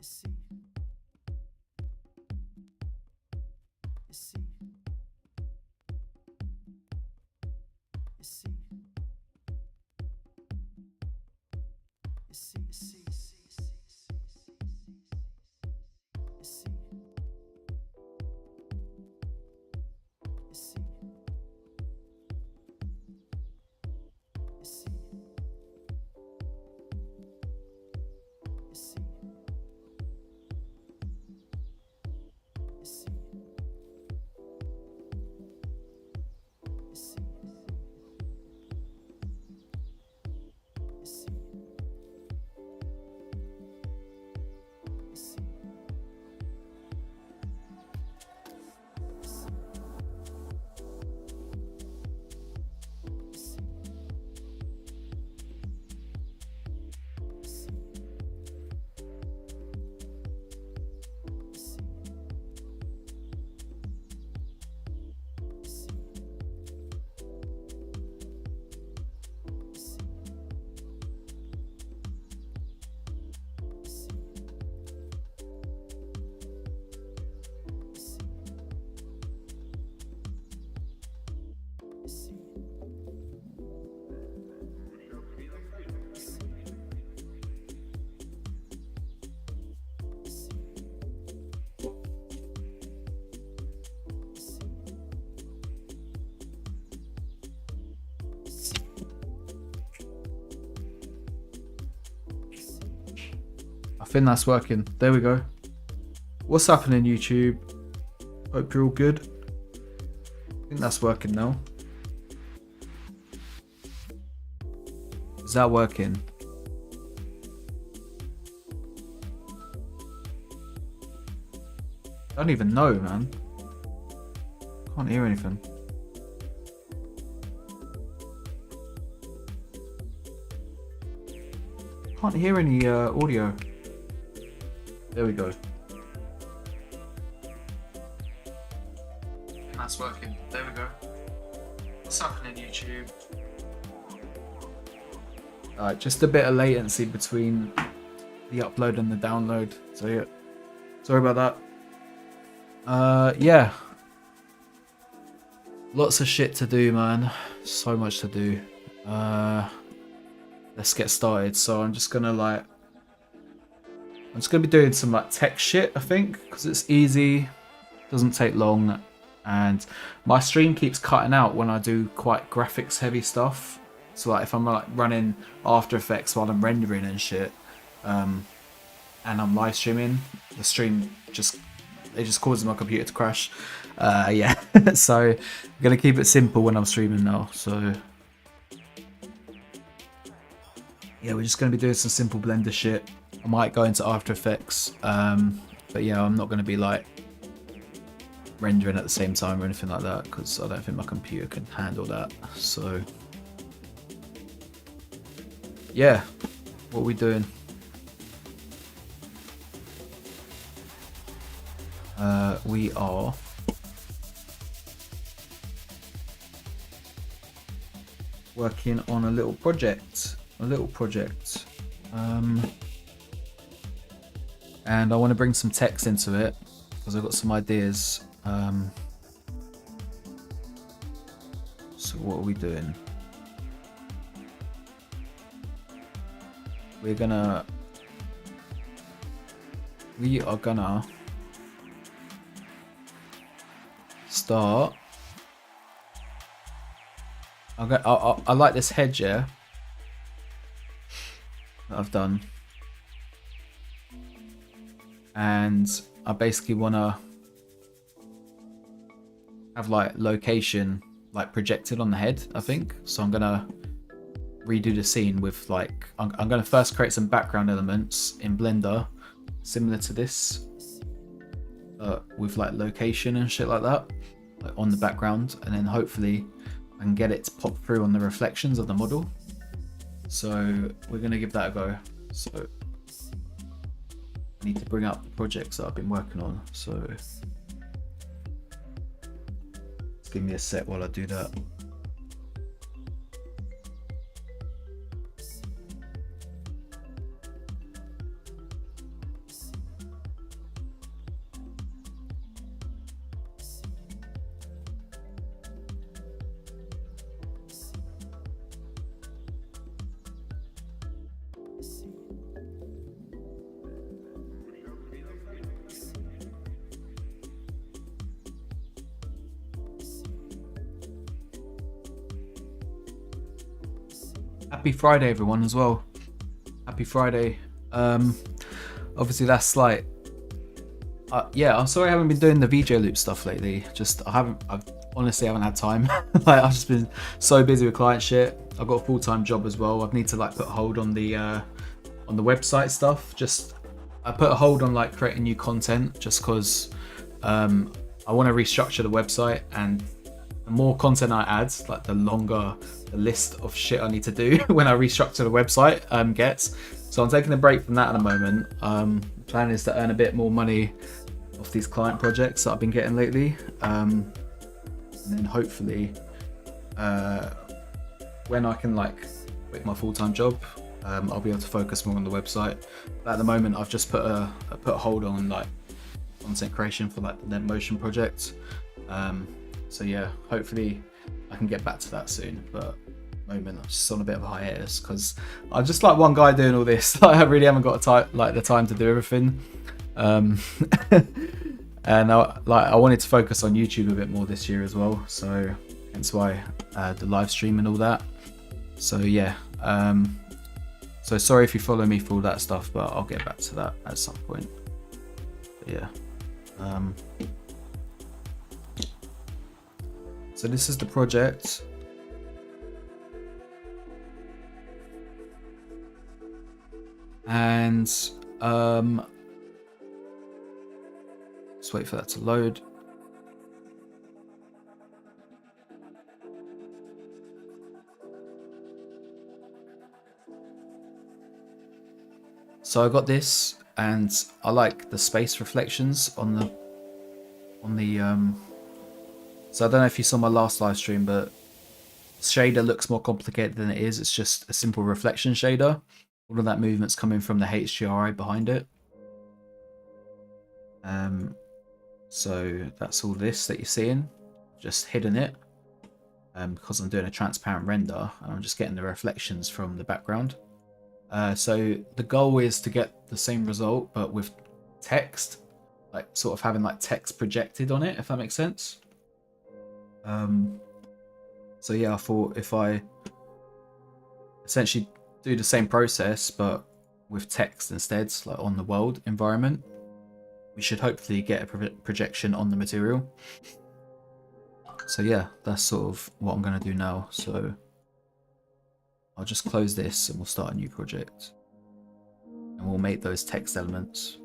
You see, you see, you see, you see, you see, you see, you see, you see, you see, you see, you see, you see, you see, you see, I think that's working. There we go. What's happening, YouTube? Hope you're all good. I think that's working now. Is that working? I don't even know, man. Can't hear anything. Can't hear any audio. There we go. That's working. There we go. What's happening, YouTube? Alright, just a bit of latency between the upload and the download. So yeah, sorry about that. Yeah. Lots of shit to do, man. So much to do. Let's get started. So I'm just gonna be doing some tech shit, I think, because it's easy, doesn't take long, and my stream keeps cutting out when I do quite graphics heavy stuff. So if I'm running After Effects while I'm rendering and shit, and I'm live streaming, the stream just causes my computer to crash. Yeah, so I'm gonna keep it simple when I'm streaming now. So yeah, we're just gonna be doing some simple Blender shit. I might go into After Effects, but yeah, I'm not going to be rendering at the same time or anything like that, because I don't think my computer can handle that. So yeah, what are we doing? We are working on a little project. And I want to bring some text into it because I've got some ideas. So what are we doing? We are gonna start. I like this hedge, yeah, that I've done. And I basically want to have location projected on the head, I think. So I'm gonna redo the scene with I'm gonna first create some background elements in Blender similar to this, with location and shit like that, on the background, and then hopefully I can get it to pop through on the reflections of the model. So we're gonna give that a go. So I need to bring up the projects that I've been working on, so just give me a sec while I do that. Happy Friday, everyone, as well. Happy Friday. Obviously that's like, yeah. I'm sorry I haven't been doing the VJ loop stuff lately. I've honestly haven't had time. Like I've just been so busy with client shit. I've got a full-time job as well. I need to like put a hold on the website stuff. I put a hold on like creating new content just because I want to restructure the website, and the more content I add, like the longer the list of shit I need to do when I restructure the website gets. So I'm taking a break from that at the moment. The plan is to earn a bit more money off these client projects that I've been getting lately, and then hopefully when I can like quit my full-time job, I'll be able to focus more on the website. But at the moment, I've just put a hold on like content creation for like the Net Motion project. So yeah, hopefully I can get back to that soon. But at the moment, I'm just on a bit of a hiatus because I'm just like one guy doing all this. Like, I really haven't got the time to do everything. And I wanted to focus on YouTube a bit more this year as well. So hence why the live stream and all that. So yeah. So sorry if you follow me for all that stuff, but I'll get back to that at some point. But yeah. So this is the project. And just wait for that to load. So I got this, and I like the space reflections on the so I don't know if you saw my last live stream, but shader looks more complicated than it is. It's just a simple reflection shader. All of that movement's coming from the HDRI behind it. So that's all this that you're seeing. Just hidden it because I'm doing a transparent render, and I'm just getting the reflections from the background. So the goal is to get the same result, but with text, like sort of having like text projected on it, if that makes sense. So yeah, I thought if I essentially do the same process, but with text instead, like on the world environment, we should hopefully get a projection on the material. So yeah, that's sort of what I'm going to do now. So I'll just close this and we'll start a new project. And we'll make those text elements.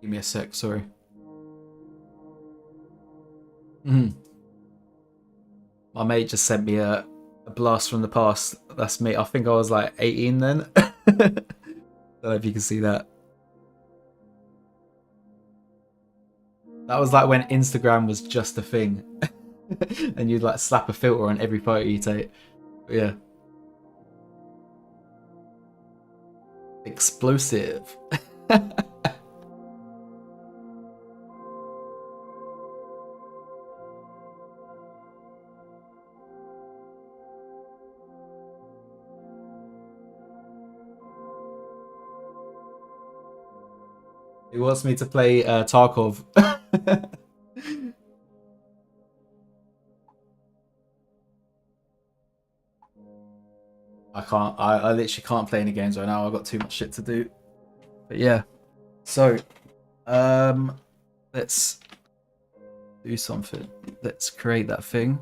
Give me a sec, sorry. My mate just sent me a blast from the past. That's me. I think I was like 18 then. Don't know if you can see that. That was like when Instagram was just a thing. And you'd like slap a filter on every photo you take. But yeah. Explosive. He wants me to play Tarkov. I can't. I literally can't play any games right now. I've got too much shit to do. But yeah. So, let's do something. Let's create that thing.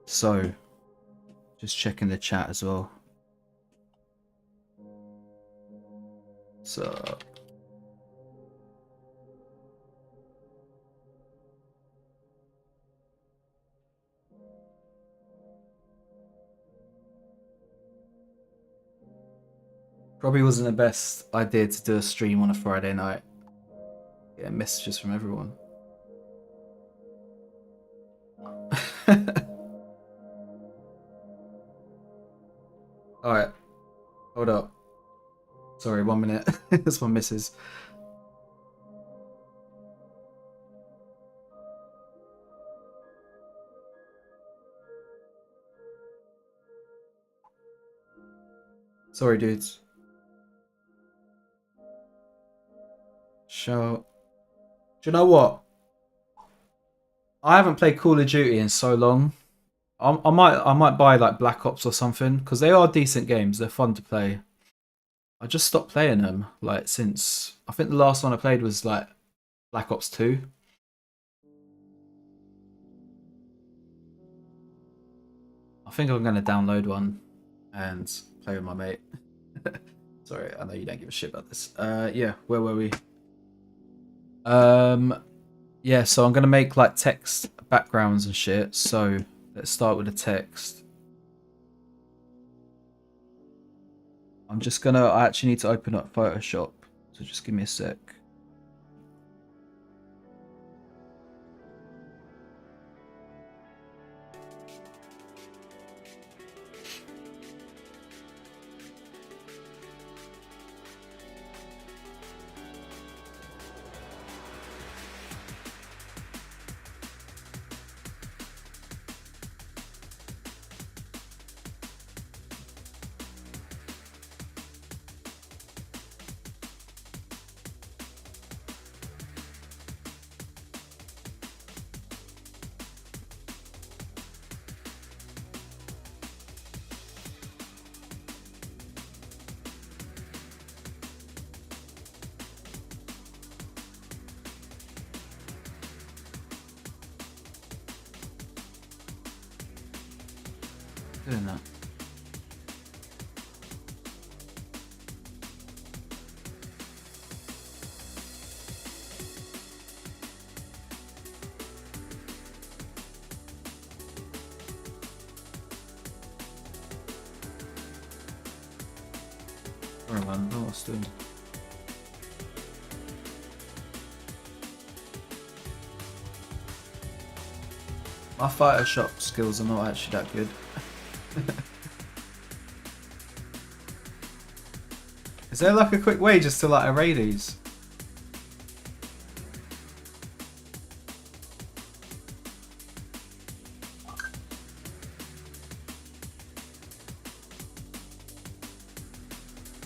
So, just checking the chat as well. So, probably wasn't the best idea to do a stream on a Friday night. Get messages from everyone. Alright. Hold up. Sorry, 1 minute. That's my missus. Sorry, dudes. Show. Do you know what? I haven't played Call of Duty in so long. I might buy like Black Ops or something because they are decent games. They're fun to play. I just stopped playing them like since I think the last one I played was like Black Ops 2. I think I'm gonna download one and play with my mate. Sorry, I know you don't give a shit about this. Yeah, where were we? Yeah, so I'm gonna make like text backgrounds and shit. So let's start with the text. I actually need to open up Photoshop. So just give me a sec. Doing that. Sorry, man. I don't know what I was doing. My Photoshop skills are not actually that good. Is there like a quick way just to like array these?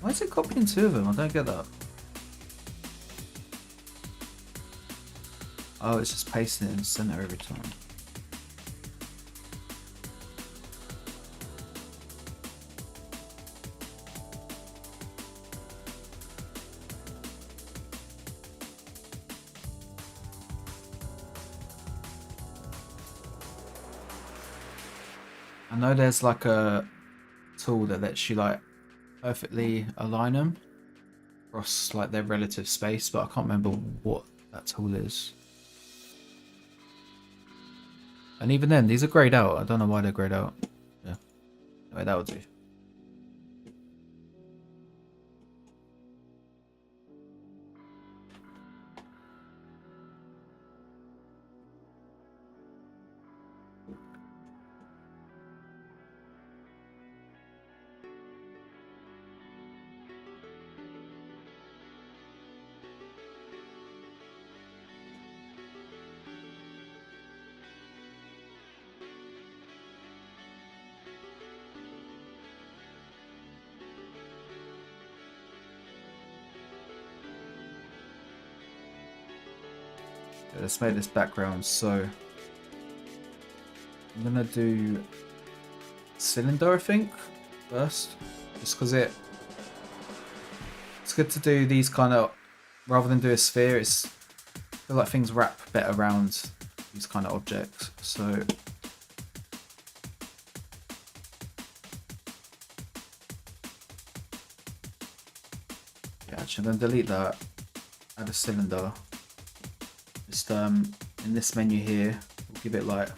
Why is it copying two of them? I don't get that. Oh, it's just pasting it in the center every time. I know there's like a tool that lets you like perfectly align them across like their relative space, but I can't remember what that tool is. And even then, these are grayed out. I don't know why they're grayed out. Yeah. Anyway, that will do. Let's make this background. So I'm gonna do cylinder, I think, first, just because it's good to do these kind of rather than do a sphere. I feel like things wrap better around these kind of objects. So yeah, actually, then delete that. Add a cylinder. Just in this menu here, we'll give it like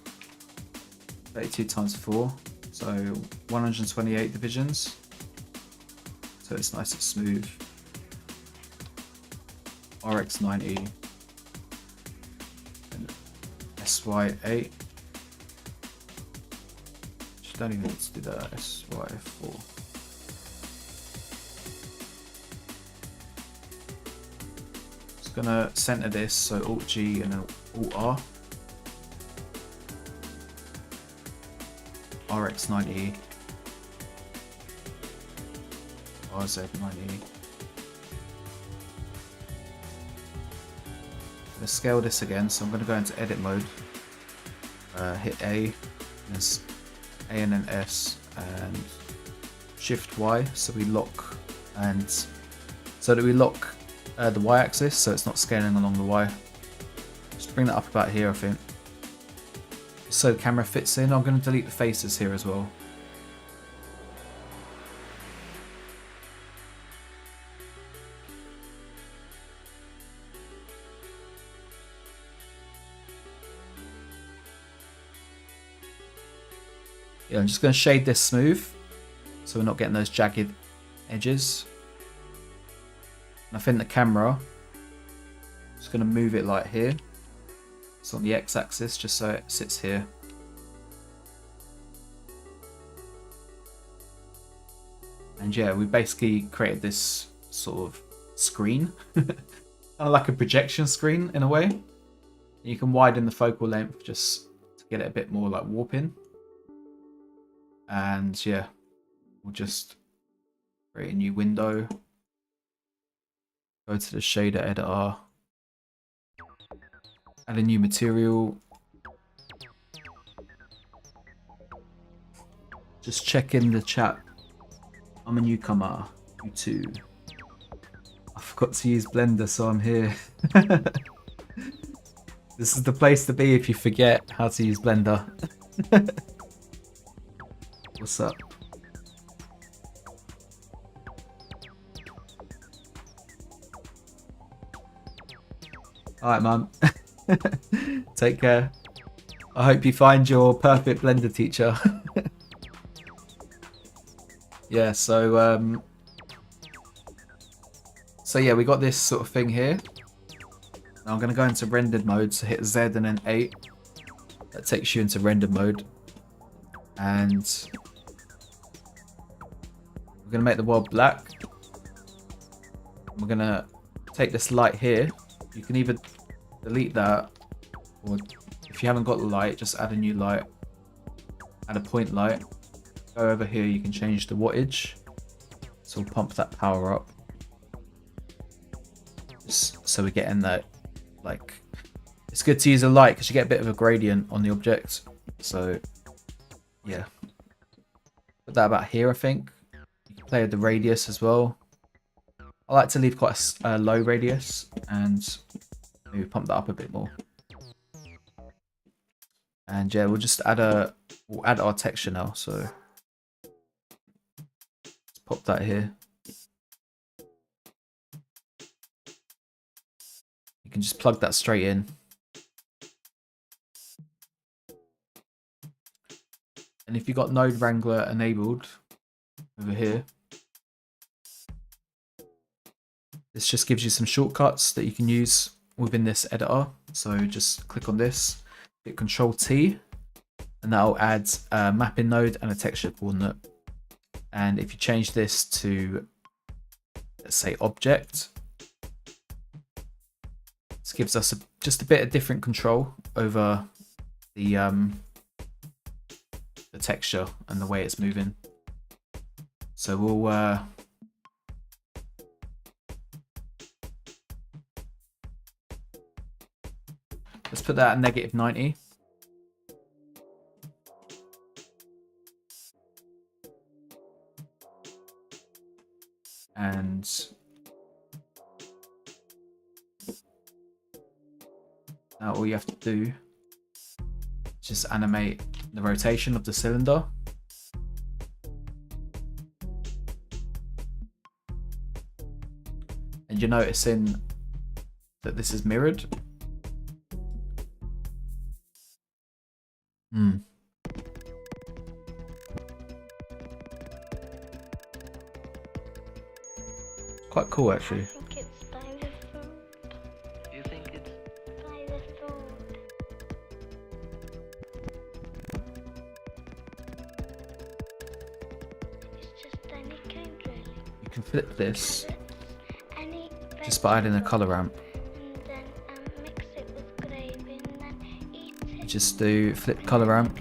32 times 4, so 128 divisions, so it's nice and smooth. RX90 and SY8. Just don't even need to do that. SY4. Gonna center this, so Alt G and then Alt R. RX90, RZ90. going to scale this again, so I'm going to go into edit mode, hit A, and there's A and then S, and Shift Y, so we lock, and so that we lock the Y axis, so it's not scaling along the Y. Just bring that up about here, I think. So the camera fits in. I'm going to delete the faces here as well. Yeah, I'm just going to shade this smooth, so we're not getting those jagged edges. And I think the camera, I'm just going to move it like here. It's on the x-axis, just so it sits here. And yeah, we basically created this sort of screen, kind of like a projection screen in a way. You can widen the focal length just to get it a bit more like warping. And yeah, we'll just create a new window. Go to the shader editor. Add a new material. Just check in the chat. I'm a newcomer. You too. I forgot to use Blender, so I'm here. This is the place to be if you forget how to use Blender. What's up? Alright, man. Take care. I hope you find your perfect Blender teacher. Yeah, so yeah, we got this sort of thing here. Now I'm going to go into rendered mode, so hit Z and then 8. That takes you into rendered mode. And we're going to make the world black. We're going to take this light here. You can either delete that, or if you haven't got the light, just add a new light. Add a point light. Go over here, you can change the wattage. So we'll pump that power up. Just so we're getting that, like, it's good to use a light because you get a bit of a gradient on the object. So yeah, put that about here, I think. You can play with the radius as well. I like to leave quite a low radius and maybe pump that up a bit more. And yeah, we'll just add we'll add our texture now. So let's pop that here. You can just plug that straight in. And if you've got Node Wrangler enabled over here, this just gives you some shortcuts that you can use within this editor. So just click on this, hit Control T, and that'll add a mapping node and a texture coordinate. And if you change this to, let's say, object, this gives us just a bit of different control over the texture and the way it's moving. So we'll let's put that at -90. And now all you have to do is just animate the rotation of the cylinder. And you're noticing that this is mirrored. Quite cool, actually. I think it's by the food. You think it's By the food. It's just any kind, really. You can flip this Any just by adding a color ramp. and then mix it with gravy and then eat it. You just do flip color ramp,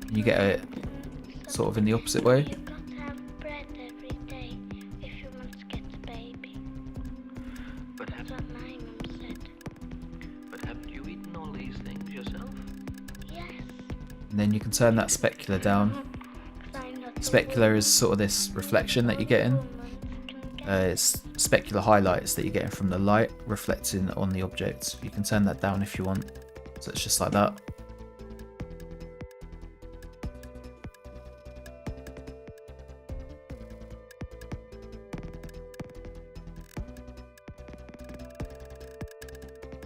and you get it sort of in the opposite way. You've got to have bread every day if you want to get a baby. but That's what my mum said. all these things yourself? Yes. And then you can turn that specular down. 'Cause I'm not the Specular is sort of this reflection that you're getting. woman can get It's specular highlights that you're getting from the light reflecting on the object. You can turn that down if you want. So it's just like that.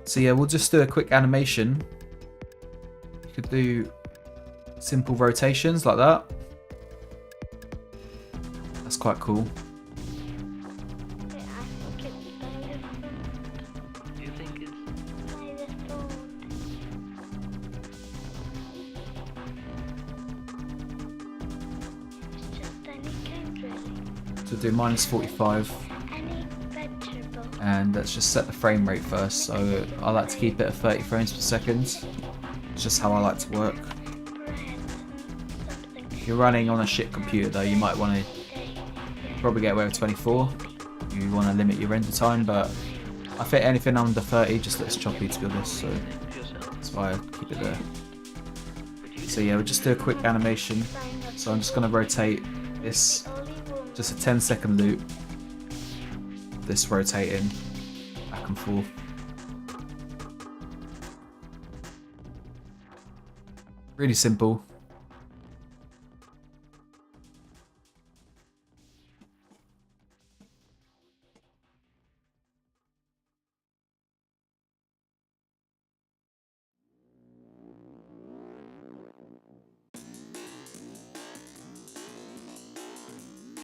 So yeah, we'll just do a quick animation. You could do simple rotations like that. That's quite cool. I think it's by the phone. Do you think it's By the phone. It's just any kind really. So do -45. Any vegetable. And let's just set the frame rate first. So I like to keep it at 30 frames per second. It's just how I like to work. Bread. Something. If you're running on a shit computer though, you might want to probably get away with 24. You want to limit your render time, but I think anything under 30 just looks choppy to be honest, so things yourself? that's why I keep it there. So yeah, we'll just do a quick animation. So I'm just going to rotate this, just a 10-second loop. This rotating back and forth. Really simple.